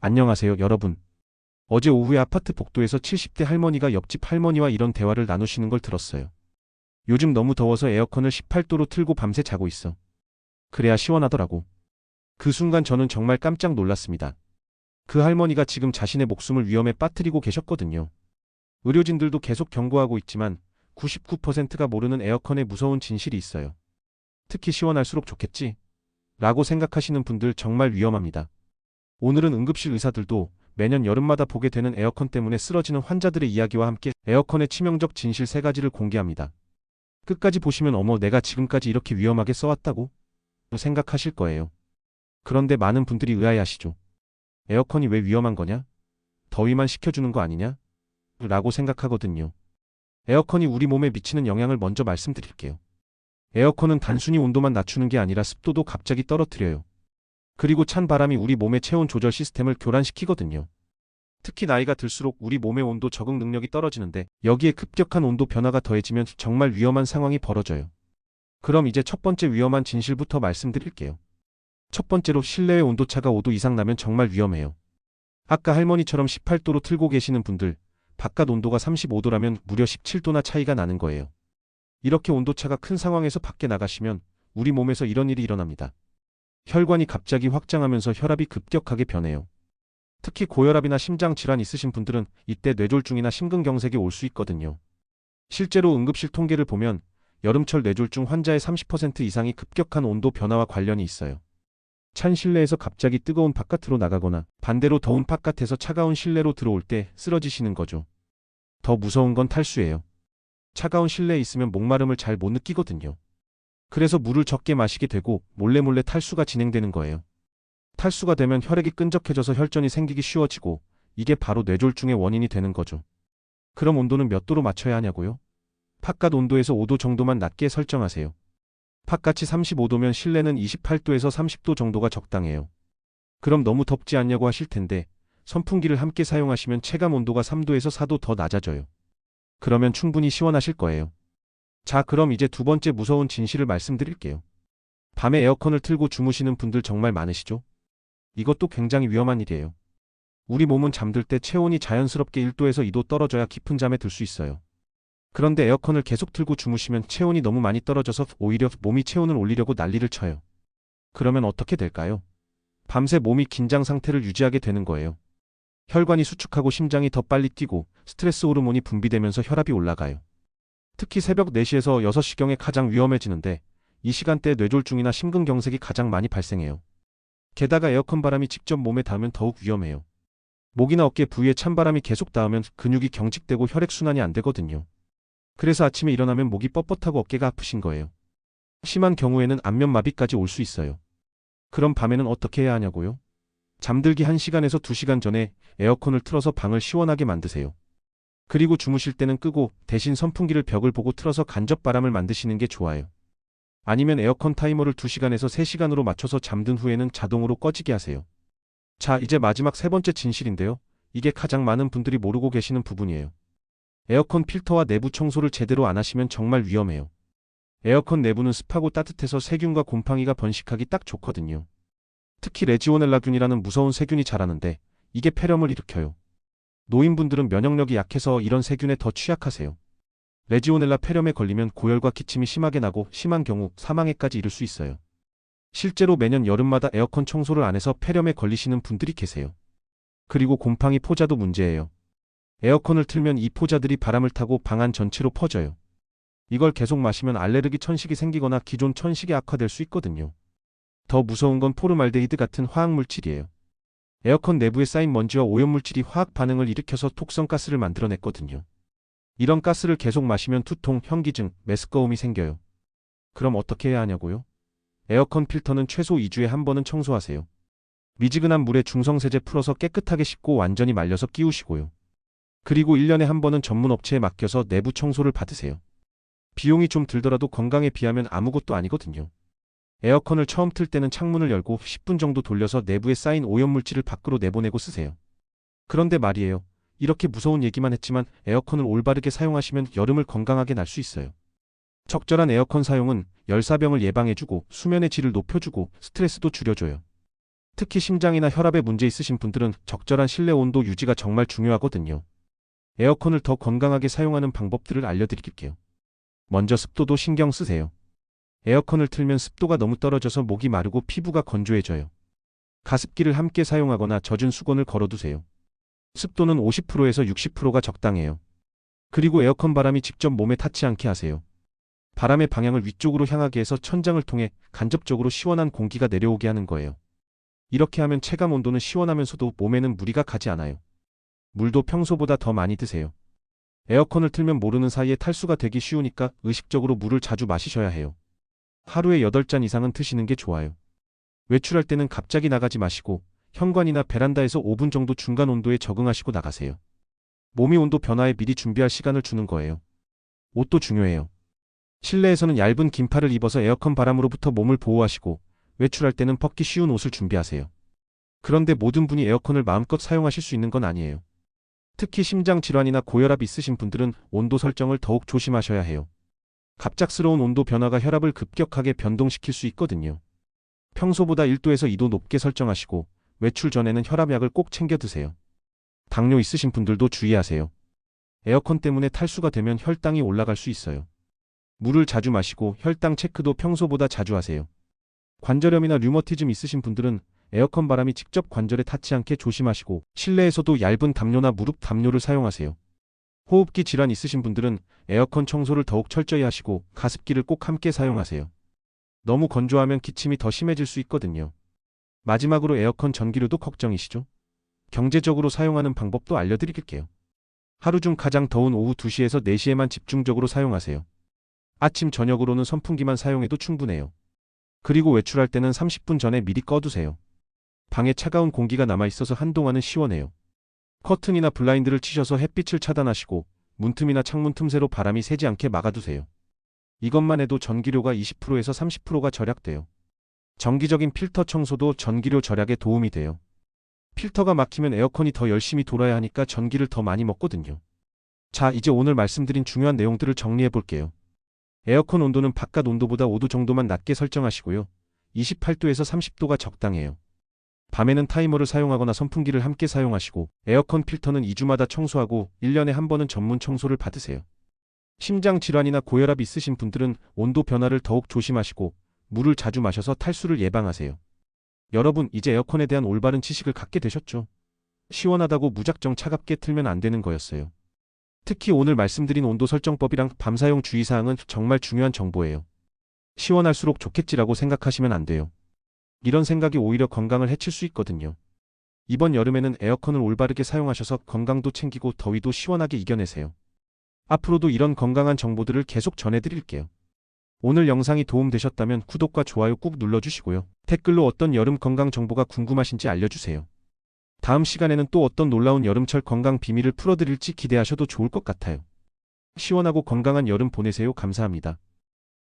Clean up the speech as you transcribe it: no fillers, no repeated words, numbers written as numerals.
안녕하세요, 여러분. 어제 오후에 아파트 복도에서 70대 할머니가 옆집 할머니와 이런 대화를 나누시는 걸 들었어요. 요즘 너무 더워서 에어컨을 18도로 틀고 밤새 자고 있어. 그래야 시원하더라고. 그 순간 저는 정말 깜짝 놀랐습니다. 그 할머니가 지금 자신의 목숨을 위험에 빠뜨리고 계셨거든요. 의료진들도 계속 경고하고 있지만 99%가 모르는 에어컨의 무서운 진실이 있어요. 특히 시원할수록 좋겠지? 라고 생각하시는 분들 정말 위험합니다. 오늘은 응급실 의사들도 매년 여름마다 보게 되는 에어컨 때문에 쓰러지는 환자들의 이야기와 함께 에어컨의 치명적 진실 3가지를 공개합니다. 끝까지 보시면 어머 내가 지금까지 이렇게 위험하게 써왔다고? 생각하실 거예요. 그런데 많은 분들이 의아해하시죠. 에어컨이 왜 위험한 거냐? 더위만 식혀주는 거 아니냐? 라고 생각하거든요. 에어컨이 우리 몸에 미치는 영향을 먼저 말씀드릴게요. 에어컨은 단순히 온도만 낮추는 게 아니라 습도도 갑자기 떨어뜨려요. 그리고 찬 바람이 우리 몸의 체온 조절 시스템을 교란시키거든요. 특히 나이가 들수록 우리 몸의 온도 적응 능력이 떨어지는데 여기에 급격한 온도 변화가 더해지면 정말 위험한 상황이 벌어져요. 그럼 이제 첫 번째 위험한 진실부터 말씀드릴게요. 첫 번째로 실내의 온도차가 5도 이상 나면 정말 위험해요. 아까 할머니처럼 18도로 틀고 계시는 분들, 바깥 온도가 35도라면 무려 17도나 차이가 나는 거예요. 이렇게 온도차가 큰 상황에서 밖에 나가시면 우리 몸에서 이런 일이 일어납니다. 혈관이 갑자기 확장하면서 혈압이 급격하게 변해요. 특히 고혈압이나 심장 질환 있으신 분들은 이때 뇌졸중이나 심근경색이 올 수 있거든요. 실제로 응급실 통계를 보면 여름철 뇌졸중 환자의 30% 이상이 급격한 온도 변화와 관련이 있어요. 찬 실내에서 갑자기 뜨거운 바깥으로 나가거나 반대로 더운 바깥에서 차가운 실내로 들어올 때 쓰러지시는 거죠. 더 무서운 건 탈수예요. 차가운 실내에 있으면 목마름을 잘 못 느끼거든요. 그래서 물을 적게 마시게 되고 몰래 탈수가 진행되는 거예요. 탈수가 되면 혈액이 끈적해져서 혈전이 생기기 쉬워지고 이게 바로 뇌졸중의 원인이 되는 거죠. 그럼 온도는 몇 도로 맞춰야 하냐고요? 바깥 온도에서 5도 정도만 낮게 설정하세요. 바깥이 35도면 실내는 28도에서 30도 정도가 적당해요. 그럼 너무 덥지 않냐고 하실 텐데 선풍기를 함께 사용하시면 체감 온도가 3도에서 4도 더 낮아져요. 그러면 충분히 시원하실 거예요. 자, 그럼 이제 두 번째 무서운 진실을 말씀드릴게요. 밤에 에어컨을 틀고 주무시는 분들 정말 많으시죠? 이것도 굉장히 위험한 일이에요. 우리 몸은 잠들 때 체온이 자연스럽게 1도에서 2도 떨어져야 깊은 잠에 들 수 있어요. 그런데 에어컨을 계속 틀고 주무시면 체온이 너무 많이 떨어져서 오히려 몸이 체온을 올리려고 난리를 쳐요. 그러면 어떻게 될까요? 밤새 몸이 긴장 상태를 유지하게 되는 거예요. 혈관이 수축하고 심장이 더 빨리 뛰고 스트레스 호르몬이 분비되면서 혈압이 올라가요. 특히 새벽 4시에서 6시경에 가장 위험해지는데 이 시간대에 뇌졸중이나 심근경색이 가장 많이 발생해요. 게다가 에어컨 바람이 직접 몸에 닿으면 더욱 위험해요. 목이나 어깨 부위에 찬바람이 계속 닿으면 근육이 경직되고 혈액순환이 안 되거든요. 그래서 아침에 일어나면 목이 뻣뻣하고 어깨가 아프신 거예요. 심한 경우에는 안면마비까지 올 수 있어요. 그럼 밤에는 어떻게 해야 하냐고요? 잠들기 1시간에서 2시간 전에 에어컨을 틀어서 방을 시원하게 만드세요. 그리고 주무실 때는 끄고 대신 선풍기를 벽을 보고 틀어서 간접바람을 만드시는 게 좋아요. 아니면 에어컨 타이머를 2시간에서 3시간으로 맞춰서 잠든 후에는 자동으로 꺼지게 하세요. 자, 이제 마지막 세 번째 진실인데요. 이게 가장 많은 분들이 모르고 계시는 부분이에요. 에어컨 필터와 내부 청소를 제대로 안 하시면 정말 위험해요. 에어컨 내부는 습하고 따뜻해서 세균과 곰팡이가 번식하기 딱 좋거든요. 특히 레지오넬라균이라는 무서운 세균이 자라는데 이게 폐렴을 일으켜요. 노인분들은 면역력이 약해서 이런 세균에 더 취약하세요. 레지오넬라 폐렴에 걸리면 고열과 기침이 심하게 나고 심한 경우 사망에까지 이를 수 있어요. 실제로 매년 여름마다 에어컨 청소를 안 해서 폐렴에 걸리시는 분들이 계세요. 그리고 곰팡이 포자도 문제예요. 에어컨을 틀면 이 포자들이 바람을 타고 방 안 전체로 퍼져요. 이걸 계속 마시면 알레르기 천식이 생기거나 기존 천식이 악화될 수 있거든요. 더 무서운 건 포르말데히드 같은 화학물질이에요. 에어컨 내부에 쌓인 먼지와 오염물질이 화학 반응을 일으켜서 톡성가스를 만들어냈거든요. 이런 가스를 계속 마시면 두통, 현기증, 메스꺼움이 생겨요. 그럼 어떻게 해야 하냐고요? 에어컨 필터는 최소 2주에 한 번은 청소하세요. 미지근한 물에 중성세제 풀어서 깨끗하게 씻고 완전히 말려서 끼우시고요. 그리고 1년에 한 번은 전문 업체에 맡겨서 내부 청소를 받으세요. 비용이 좀 들더라도 건강에 비하면 아무것도 아니거든요. 에어컨을 처음 틀 때는 창문을 열고 10분 정도 돌려서 내부에 쌓인 오염물질을 밖으로 내보내고 쓰세요. 그런데 말이에요. 이렇게 무서운 얘기만 했지만 에어컨을 올바르게 사용하시면 여름을 건강하게 날 수 있어요. 적절한 에어컨 사용은 열사병을 예방해주고 수면의 질을 높여주고 스트레스도 줄여줘요. 특히 심장이나 혈압에 문제 있으신 분들은 적절한 실내 온도 유지가 정말 중요하거든요. 에어컨을 더 건강하게 사용하는 방법들을 알려드릴게요. 먼저 습도도 신경 쓰세요. 에어컨을 틀면 습도가 너무 떨어져서 목이 마르고 피부가 건조해져요. 가습기를 함께 사용하거나 젖은 수건을 걸어두세요. 습도는 50%에서 60%가 적당해요. 그리고 에어컨 바람이 직접 몸에 닿지 않게 하세요. 바람의 방향을 위쪽으로 향하게 해서 천장을 통해 간접적으로 시원한 공기가 내려오게 하는 거예요. 이렇게 하면 체감 온도는 시원하면서도 몸에는 무리가 가지 않아요. 물도 평소보다 더 많이 드세요. 에어컨을 틀면 모르는 사이에 탈수가 되기 쉬우니까 의식적으로 물을 자주 마시셔야 해요. 하루에 8잔 이상은 드시는 게 좋아요. 외출할 때는 갑자기 나가지 마시고 현관이나 베란다에서 5분 정도 중간 온도에 적응하시고 나가세요. 몸이 온도 변화에 미리 준비할 시간을 주는 거예요. 옷도 중요해요. 실내에서는 얇은 긴팔을 입어서 에어컨 바람으로부터 몸을 보호하시고 외출할 때는 벗기 쉬운 옷을 준비하세요. 그런데 모든 분이 에어컨을 마음껏 사용하실 수 있는 건 아니에요. 특히 심장 질환이나 고혈압 있으신 분들은 온도 설정을 더욱 조심하셔야 해요. 갑작스러운 온도 변화가 혈압을 급격하게 변동시킬 수 있거든요. 평소보다 1도에서 2도 높게 설정하시고 외출 전에는 혈압약을 꼭 챙겨 드세요. 당뇨 있으신 분들도 주의하세요. 에어컨 때문에 탈수가 되면 혈당이 올라갈 수 있어요. 물을 자주 마시고 혈당 체크도 평소보다 자주 하세요. 관절염이나 류머티즘 있으신 분들은 에어컨 바람이 직접 관절에 닿지 않게 조심하시고 실내에서도 얇은 담요나 무릎 담요를 사용하세요. 호흡기 질환 있으신 분들은 에어컨 청소를 더욱 철저히 하시고 가습기를 꼭 함께 사용하세요. 너무 건조하면 기침이 더 심해질 수 있거든요. 마지막으로 에어컨 전기료도 걱정이시죠? 경제적으로 사용하는 방법도 알려드릴게요. 하루 중 가장 더운 오후 2시에서 4시에만 집중적으로 사용하세요. 아침 저녁으로는 선풍기만 사용해도 충분해요. 그리고 외출할 때는 30분 전에 미리 꺼두세요. 방에 차가운 공기가 남아있어서 한동안은 시원해요. 커튼이나 블라인드를 치셔서 햇빛을 차단하시고 문틈이나 창문 틈새로 바람이 새지 않게 막아두세요. 이것만 해도 전기료가 20%에서 30%가 절약돼요. 정기적인 필터 청소도 전기료 절약에 도움이 돼요. 필터가 막히면 에어컨이 더 열심히 돌아야 하니까 전기를 더 많이 먹거든요. 자, 이제 오늘 말씀드린 중요한 내용들을 정리해 볼게요. 에어컨 온도는 바깥 온도보다 5도 정도만 낮게 설정하시고요. 28도에서 30도가 적당해요. 밤에는 타이머를 사용하거나 선풍기를 함께 사용하시고 에어컨 필터는 2주마다 청소하고 1년에 한 번은 전문 청소를 받으세요. 심장 질환이나 고혈압 있으신 분들은 온도 변화를 더욱 조심하시고 물을 자주 마셔서 탈수를 예방하세요. 여러분, 이제 에어컨에 대한 올바른 지식을 갖게 되셨죠? 시원하다고 무작정 차갑게 틀면 안 되는 거였어요. 특히 오늘 말씀드린 온도 설정법이랑 밤 사용 주의사항은 정말 중요한 정보예요. 시원할수록 좋겠지라고 생각하시면 안 돼요. 이런 생각이 오히려 건강을 해칠 수 있거든요. 이번 여름에는 에어컨을 올바르게 사용하셔서 건강도 챙기고 더위도 시원하게 이겨내세요. 앞으로도 이런 건강한 정보들을 계속 전해드릴게요. 오늘 영상이 도움되셨다면 구독과 좋아요 꾹 눌러주시고요. 댓글로 어떤 여름 건강 정보가 궁금하신지 알려주세요. 다음 시간에는 또 어떤 놀라운 여름철 건강 비밀을 풀어드릴지 기대하셔도 좋을 것 같아요. 시원하고 건강한 여름 보내세요. 감사합니다.